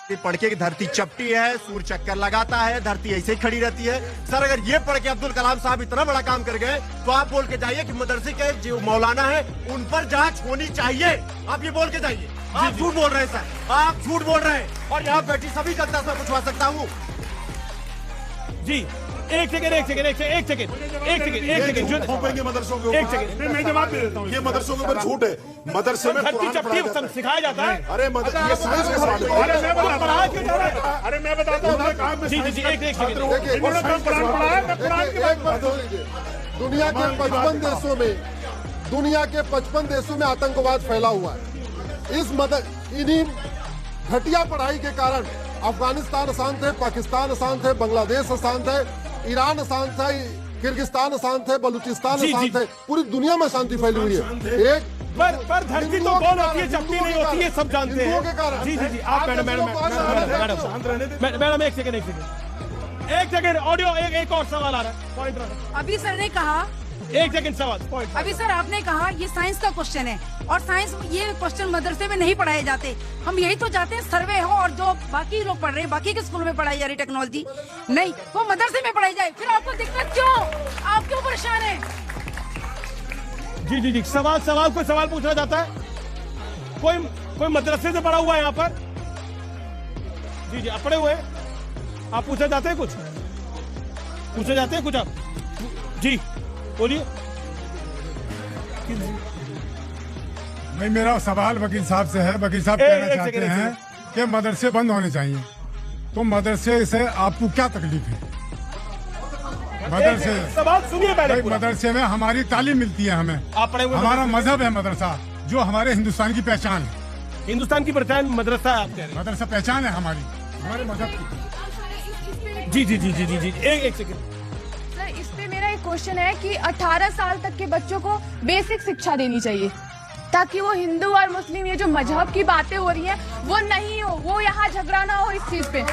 पढ़ के धरती चपटी है, सूर्य चक्कर लगाता है, धरती ऐसे ही खड़ी रहती है। सर अगर ये पढ़ के अब्दुल कलाम साहब इतना बड़ा काम कर गए तो आप बोल के जाइए कि मदरसे के जो मौलाना है उन पर जांच होनी चाहिए। आप ये बोल के जाइए। आप झूठ बोल रहे हैं सर, आप झूठ बोल रहे हैं और यहाँ बैठी सभी जनता से पूछवा सकता हूँ। जी एक सेकंड मदरसों के ऊपर मैं जवाब दे देता हूँ। ये मदरसों के ऊपर झूठ है। मदरसे में कुरान सिखाया जाता है। अरे ये साइंस के सवाल है। अरे मैं बताता हूँ। जी एक सेकंड। दुनिया के 55 देशों में आतंकवाद फैला हुआ है। इन्हीं घटिया पढ़ाई के कारण अफगानिस्तान अशांत है, पाकिस्तान अशांत है, बांग्लादेश अशांत है, ईरान अशांत है, किर्गिस्तान अशांत है, बलूचिस्तान अशांत है, पूरी दुनिया में शांति फैली हुई है। पर धरती तो गोल होती है, चपटी नहीं होती है, सब जानते हैं। जी आप मैडम एक सेकंड ऑडियो एक और सवाल आ रहा है, पॉइंट रखो। अभी सर ने कहा एक सेकंड सवाल पॉइंट। अभी सर आपने कहा ये साइंस का क्वेश्चन है और साइंस ये क्वेश्चन मदरसे में नहीं पढ़ाए जाते। हम यही तो चाहते हैं सर्वे हो और जो बाकी लोग पढ़ रहे हैं, बाकी के स्कूल में पढ़ाई जा रही टेक्नोलॉजी नहीं, वो मदरसे में पढ़ाई जाए। फिर आपको दिक्कत क्यों? आप क्यों परेशान हैं? जी सवाल कोई सवाल पूछना चाहता है? कोई मदरसे से पढ़ा हुआ है यहाँ पर? जी आप पढ़े हुए आप पूछना चाहते हैं? कुछ आप जी बोलिए। भाई मेरा सवाल वकील साहब से है। वकील साहब कहना चाहते हैं कि मदरसे बंद होने चाहिए। तो मदरसे से आपको क्या तकलीफ है? मदरसे सवाल सुनिए पहले। मदरसे में हमारी तालीम मिलती है, हमें हमारा मजहब है मदरसा, जो हमारे हिंदुस्तान की पहचान है। हिंदुस्तान की पहचान मदरसा है। मदरसा पहचान है हमारे मजहब की। जी एक सेकंड। इस पे मेरा एक क्वेश्चन है कि 18 साल तक के बच्चों को बेसिक शिक्षा देनी चाहिए ताकि वो हिंदू और मुस्लिम ये जो मजहब की बातें हो रही हैं वो नहीं हो, वो यहाँ झगड़ा ना हो इस चीज पे।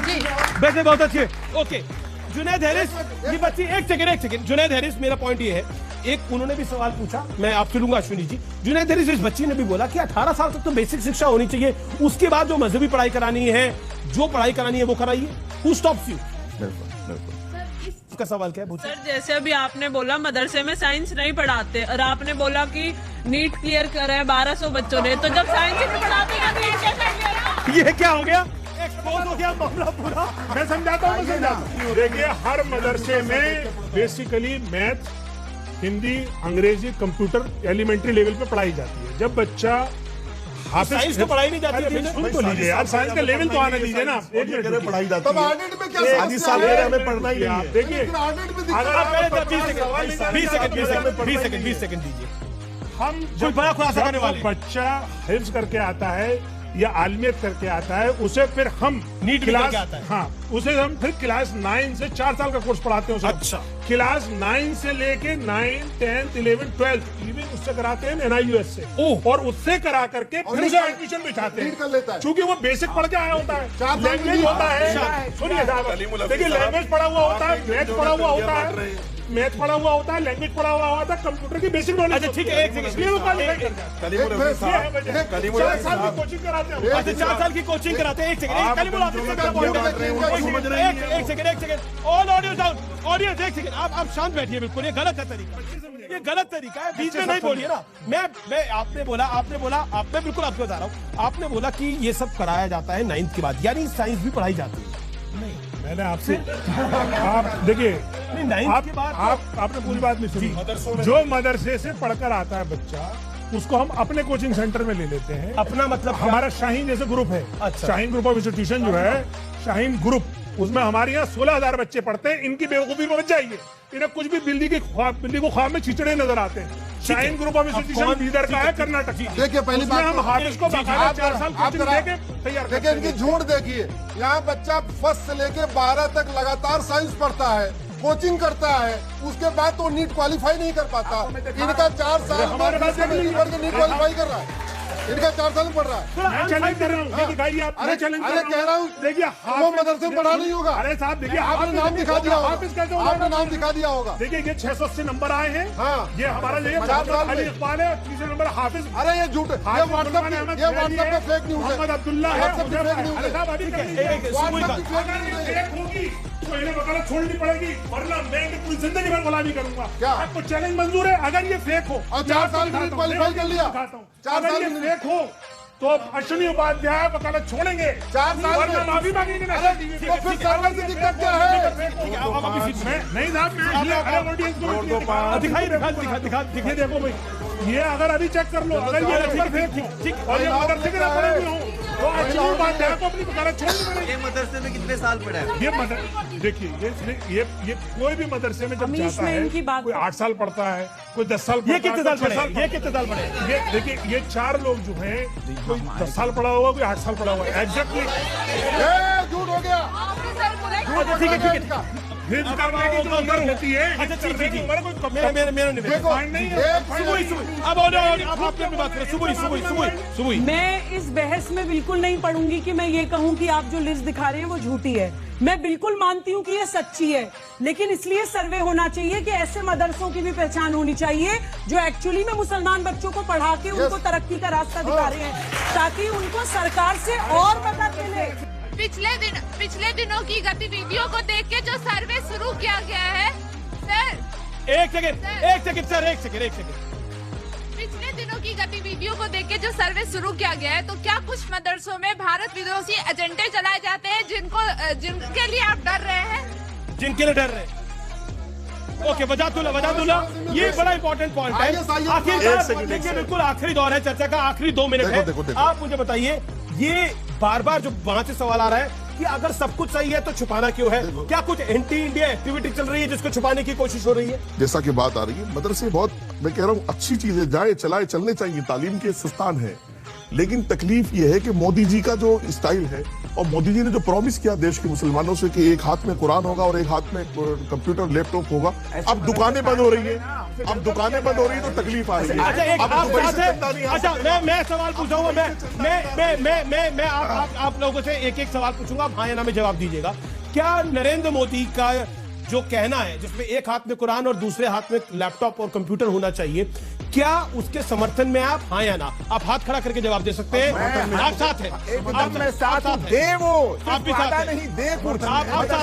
जी वैसे बहुत अच्छे। ओके जुनैद हैरिस, ये बच्ची एक सेकंड जुनैद हैरिस, मेरा पॉइंट ये है, एक उन्होंने भी सवाल पूछा, मैं आपसे लूंगा अश्विनी जी। जुनैद हैरिस इस बच्ची ने भी बोला कि 18 साल तक तो बेसिक शिक्षा होनी चाहिए, उसके बाद जो मजहबी पढ़ाई करानी है, जो पढ़ाई करानी है वो कराइए। Who stops you? का सवाल क्या है? सर जैसे अभी आपने बोला मदरसे में साइंस नहीं पढ़ाते और आपने बोला कि नीट क्लियर कर रहे हैं 1200 बच्चों ने, तो जब साइंस ही नहीं पढ़ाते तो नीट कैसे क्लियर होगा? ये क्या हो गया? एक्सपोज हो गया मामला पूरा। मैं समझाता हूँ। देखिए हर मदरसे में बेसिकली मैथ, हिंदी, अंग्रेजी, कंप्यूटर एलिमेंट्री लेवल पे पढ़ाई जाती है। जब बच्चा साइंस तो पढ़ाई नहीं जाती है, सुन तो लीजिए यार, साइंस का लेवल तो आने दीजिए ना। एक मिनट पढ़ाई जाती है, ऑडिट में क्या हमें पढ़ना ही नहीं है। देखिए 20 सेकंड दीजिए। हम कोई बड़ा खुलासा करने वाले। बच्चा हिफ्ज करके आता है या आलमियत करके आता है, उसे फिर हम नीट क्लास आता है। हाँ, उसे हम फिर क्लास 9 से 4 साल का कोर्स पढ़ाते हैं उसे। अच्छा। क्लास 9 से लेके 9, 10, 11, 12 इवन उससे कराते हैं NIUS से। और उससे करा करके फिर उसे एडमिशन बिठाते हैं, क्योंकि वो बेसिक पढ़ के आया होता है, लैंग्वेज होता है। सुनिए साहब, देखिए लैंग्वेज पढ़ा हुआ होता है, मैथ पढ़ा हुआ होता है, लैंग्वेज पढ़ा हुआ होता है, कंप्यूटर की बेसिक नॉलेज। अच्छा ठीक है, एक सेकंड। कोचिंग कराते हैं। अच्छा 4 साल की कोचिंग कराते हैं। एक second all audio down, audio एक सेकंड। आप शांत बैठिए, बिल्कुल ये गलत तरीका है, बीच में नहीं बोलिए ना। मैं आपने बोला मैं बिल्कुल आपको बता रहा हूँ, आपने बोला कि ये सब कराया जाता है 9th के बाद, यानी साइंस भी पढ़ाई जाती है। मैंने आपसे आप देखिए आपने पूरी बात नहीं सुनी। जो मदरसे से पढ़कर आता है बच्चा, उसको हम अपने कोचिंग सेंटर में ले लेते हैं। अपना मतलब हमारा शाहीन जैसे ग्रुप है। अच्छा। शाहीन ग्रुप ऑफ इंस्टीट्यूशन जो है, शाहीन ग्रुप, उसमें हमारे यहाँ 16,000 बच्चे पढ़ते हैं। इनकी बेवकूफी में बच जाइए, इन्हें कुछ भी बिल्ली को ख्वाब में छिचड़े नजर आते हैं। Shaheen group of institution Bidar का है, कर्नाटक। देखिए पहली बात हम हाफिज को 4 साल कोचिंग देके तैयार देखिए, इनकी झूठ देखिए। यहाँ बच्चा फर्स्ट से लेके 12 तक लगातार साइंस पढ़ता है, कोचिंग करता है, उसके बाद तो नीट क्वालिफाई नहीं कर पाता। इनका 4 साल में नीट क्वालिफाई कर रहा है। इनका 4 साल में पढ़ रहा है। मैं चैलेंज कर रहा हूँ, ये दिखाइए आप। मैं चैलेंज कर कह रहा हूँ, देखिए वो मदरसे में पढ़ा नहीं होगा। अरे साहब देखिए, आपने नाम दिखा दिया होगा, आपने नाम दिखा दिया होगा। देखिए ये 680 नंबर आए हैं। हाँ, ये हमारा ये 50 साल अली में इकबाल है, तीसरे नंबर हाफिज। अरे ये झूठ, ये व्हाट्सएप पे फेक न्यूज है। मोहम्मद अब्दुल्ला है। व्हाट्सएप पे फेक न्यूज है। साहब अभी व्हाट्सएप पे फेक न्यूज है। होगी तो इन्हें वकालत छोड़नी पड़ेगी, वरना मैं इनकी पूरी जिंदगी भर गुलामी करूंगा। क्या आपको चैलेंज मंजूर है? अगर ये फेक हो और 4 साल में क्वालिफाई कर लिया, 4 अगर साल ये में फेक हो तो अश्विनी उपाध्याय वकालत छोड़ेंगे, 4 साल वरना में माफी मांगेंगे। तो फिर सर्वर की दिक्कत क्या है? नहीं साहब, मैं ऑडियंस को दिखाई देखो भाई, ये अगर अभी चेक कर लो, अगर ये नंबर फेक हो और ये मदरसे के नंबर भी हो तो अश्विनी उपाध्याय को अपनी वकालत छोड़नी पड़ेगी। ये मदरसे में कितने साल पढ़ा है? ये मदरसे देखिए, ये कोई भी मदरसे में जब जाता है, कोई 8 साल पढ़ता है, कोई 10 साल पढ़ता है। ये कितने साल पढ़े? ये देखिए, ये 4 लोग जो हैं, कोई 10 साल पढ़ा हुआ, कोई 8 साल पढ़ा हुआ है। एग्जैक्टली झूठ हो गया। ठीक है। फिर करने की जो उम्र होती है, अच्छा जी, उम्र कोई मेरा नहीं देखो, नहीं है। अब आप अपनी बात करें। सुबह मैं इस बहस में बिल्कुल नहीं पढ़ूंगी कि मैं ये कहूं कि आप जो लिस्ट दिखा रहे हैं वो झूठी है। मैं बिल्कुल मानती हूं कि ये सच्ची है, लेकिन इसलिए सर्वे होना चाहिए कि ऐसे मदरसों की भी पहचान होनी चाहिए जो एक्चुअली में मुसलमान बच्चों को पढ़ा के उनको तरक्की का रास्ता दिखा रहे हैं, ताकि उनको सरकार से और मदद मिले। पिछले दिनों की गतिविधियों को देख के जो सर्वे शुरू किया गया है सर, एक सेकंड। पिछले दिनों की गतिविधियों को देख के जो सर्वे शुरू किया गया है, तो क्या कुछ मदरसों में भारत विरोधी एजेंडे चलाए जाते हैं जिनके लिए आप डर रहे हैं? जिनके लिए डर रहे हैं। ओके, वजातुल्ला, ये बड़ा इंपॉर्टेंट पॉइंट है। आखिरकार देखिए, बिल्कुल आखिरी दौर है चर्चा का, आखिरी 2 मिनट है। आप मुझे बताइए, ये बार से वहां से सवाल आ रहा है कि अगर सब कुछ सही है तो छुपाना क्यों है? क्या कुछ एंटी इंडिया एक्टिविटी चल रही है जिसको छुपाने की कोशिश हो रही है? जैसा कि बात आ रही है, मदरसे बहुत, मैं कह रहा हूँ, अच्छी चीजें चलने चाहिए, तालीम के संस्थान है। लेकिन तकलीफ ये है कि मोदी जी का जो स्टाइल है, और मोदी जी ने जो प्रॉमिस किया देश के मुसलमानों से कि एक हाथ में कुरान होगा और एक हाथ में कंप्यूटर लैपटॉप होगा, अब दुकानें बंद हो रही है। अब दुकानें बंद हो रही है तो तकलीफ आ रही है। अच्छा, मैं सवाल पूछूंगा। मैं आप लोगों से एक सवाल पूछूंगा, आप हाँ या ना में जवाब दीजिएगा। क्या नरेंद्र मोदी का जो कहना है, जिसमें एक हाथ में कुरान और दूसरे हाथ में लैपटॉप और कंप्यूटर होना चाहिए, क्या उसके समर्थन में आप हाँ या ना? आप हाथ खड़ा करके जवाब दे सकते हैं। आप साथ हैं, आप भी साथ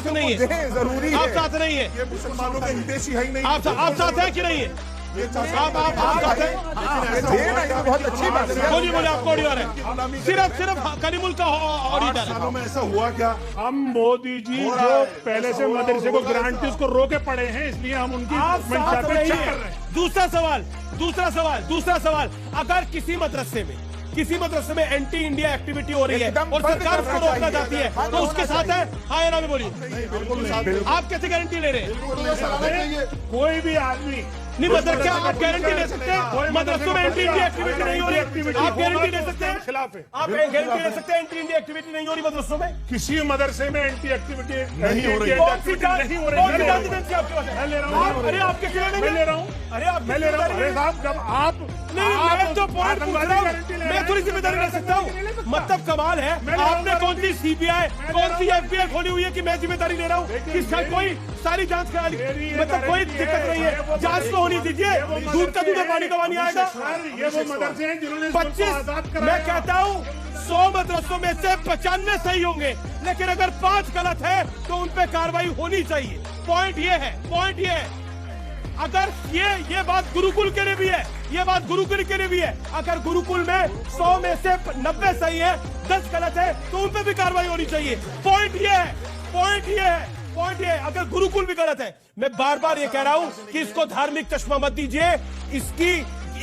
नहीं है, जरूरी आप साथ नहीं है, ये मुसलमानों के हितैषी है ही नहीं। आप साथ है कि नहीं है? आप साथ हैं? बहुत अच्छी बात है। बोलिए, आपको ऑडियो आ रहा है। सिर्फ करीमुल का ऑडियो सालों में ऐसा हुआ क्या? हम मोदी जी जो पहले से मदरसे को ग्रांट थी उसको रोके पड़े हैं, इसलिए हम उनकी मंशा पे चेक कर रहे हैं। दूसरा सवाल, अगर किसी मदरसे में एंटी इंडिया एक्टिविटी हो रही है और सरकार उसको रोकना चाहती है, तो उसके साथ है हाँ या ना में? बोलिए, आप कैसे गारंटी ले रहे हैं? कोई भी आदमी नहीं, मतलब क्या आप गारंटी ले सकते हैं मदरसों में एंटी इंडिया एक्टिविटी नहीं हो रही? आप गारंटी ले सकते हैं? खिलाफ है। आप गारंटी ले सकते हैं एंटी इंडिया एक्टिविटी नहीं हो रही मदरसों में? किसी मदरसे में एंटी एक्टिविटी नहीं हो रही। नहीं हो रही। मैं ले रहा हूँ। अरे आप कैसे मैं ले रहा हूँ। मैं ले रहा हूँ। अरे साहब, जब आप नहीं, मैं तो पॉइंट पूछ रहा हूँ, मैं थोड़ी जिम्मेदारी ले सकता हूँ। मतलब कमाल है, आपने कौन सी सीबीआई, कौन सी एफबीआई खोली हुई है कि मैं जिम्मेदारी ले रहा हूँ? किसका कोई सारी जांच करा ली, मतलब कोई दिक्कत नहीं है। जांच तो होनी दीजिए, दूध का दूध पानी का पानी आएगा। ये वो मदरसे हैं जिन्होंने 25, मैं कहता हूँ 100 मदरसों में से 95 सही होंगे, लेकिन अगर 5 गलत है तो उन पे कार्रवाई होनी चाहिए। पॉइंट ये है। अगर ये बात गुरुकुल के लिए भी है, अगर गुरुकुल में 100 में से 90 सही है, 10 गलत है, तो उन पे भी कार्रवाई होनी चाहिए। पॉइंट ये है। अगर गुरुकुल भी गलत है, मैं बार ये कह रहा हूं कि इसको धार्मिक चश्मा मत दीजिए,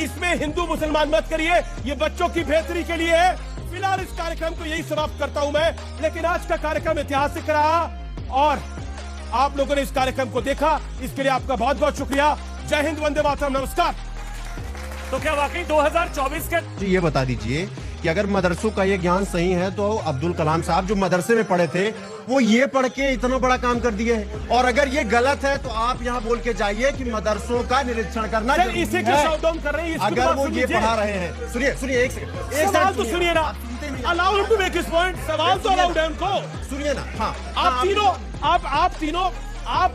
इसमें हिंदू मुसलमान मत करिए, ये बच्चों की बेहतरी के लिए है। फिलहाल इस कार्यक्रम को यही समाप्त करता हूं मैं, लेकिन आज का कार्यक्रम ऐतिहासिक रहा और आप लोगों ने इस कार्यक्रम को देखा, इसके लिए आपका बहुत बहुत शुक्रिया। जय हिंद, वंदे मातरम, नमस्कार। तो क्या वाकई 2024 के ये बता दीजिए कि अगर मदरसों का ये ज्ञान सही है तो अब्दुल कलाम साहब जो मदरसे में पढ़े थे वो ये पढ़ के इतना बड़ा काम कर दिए हैं। और अगर ये गलत है तो आप यहाँ बोल के जाइए कि मदरसों का निरीक्षण करना सर, जरूरी इसे है। क्यों शाउट डाउन कर रहे हैं? इसकी अगर बात वो सुन ये लीजिए। पढ़ा रहे हैं, सुनिए सुनिए एक सेकंड, एक सवाल सेकंड तो सुनिए ना, allow him to make his point. सवाल तो अलाउड है उनको। सुनिए ना। हाँ आप तीनों आप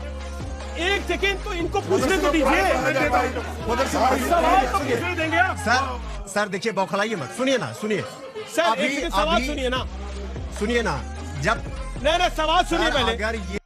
एक सेकेंड तो इनको पूछने तो दीजिए। सवाल तो पूछने देंगे आप। सर देखिए बौखलाइए मत, सुनिए ना, सुनिए सर एक सेकंड सवाल सुनिए ना, सुनिए ना, जब नहीं सवाल सुनिए पहले। अगर ये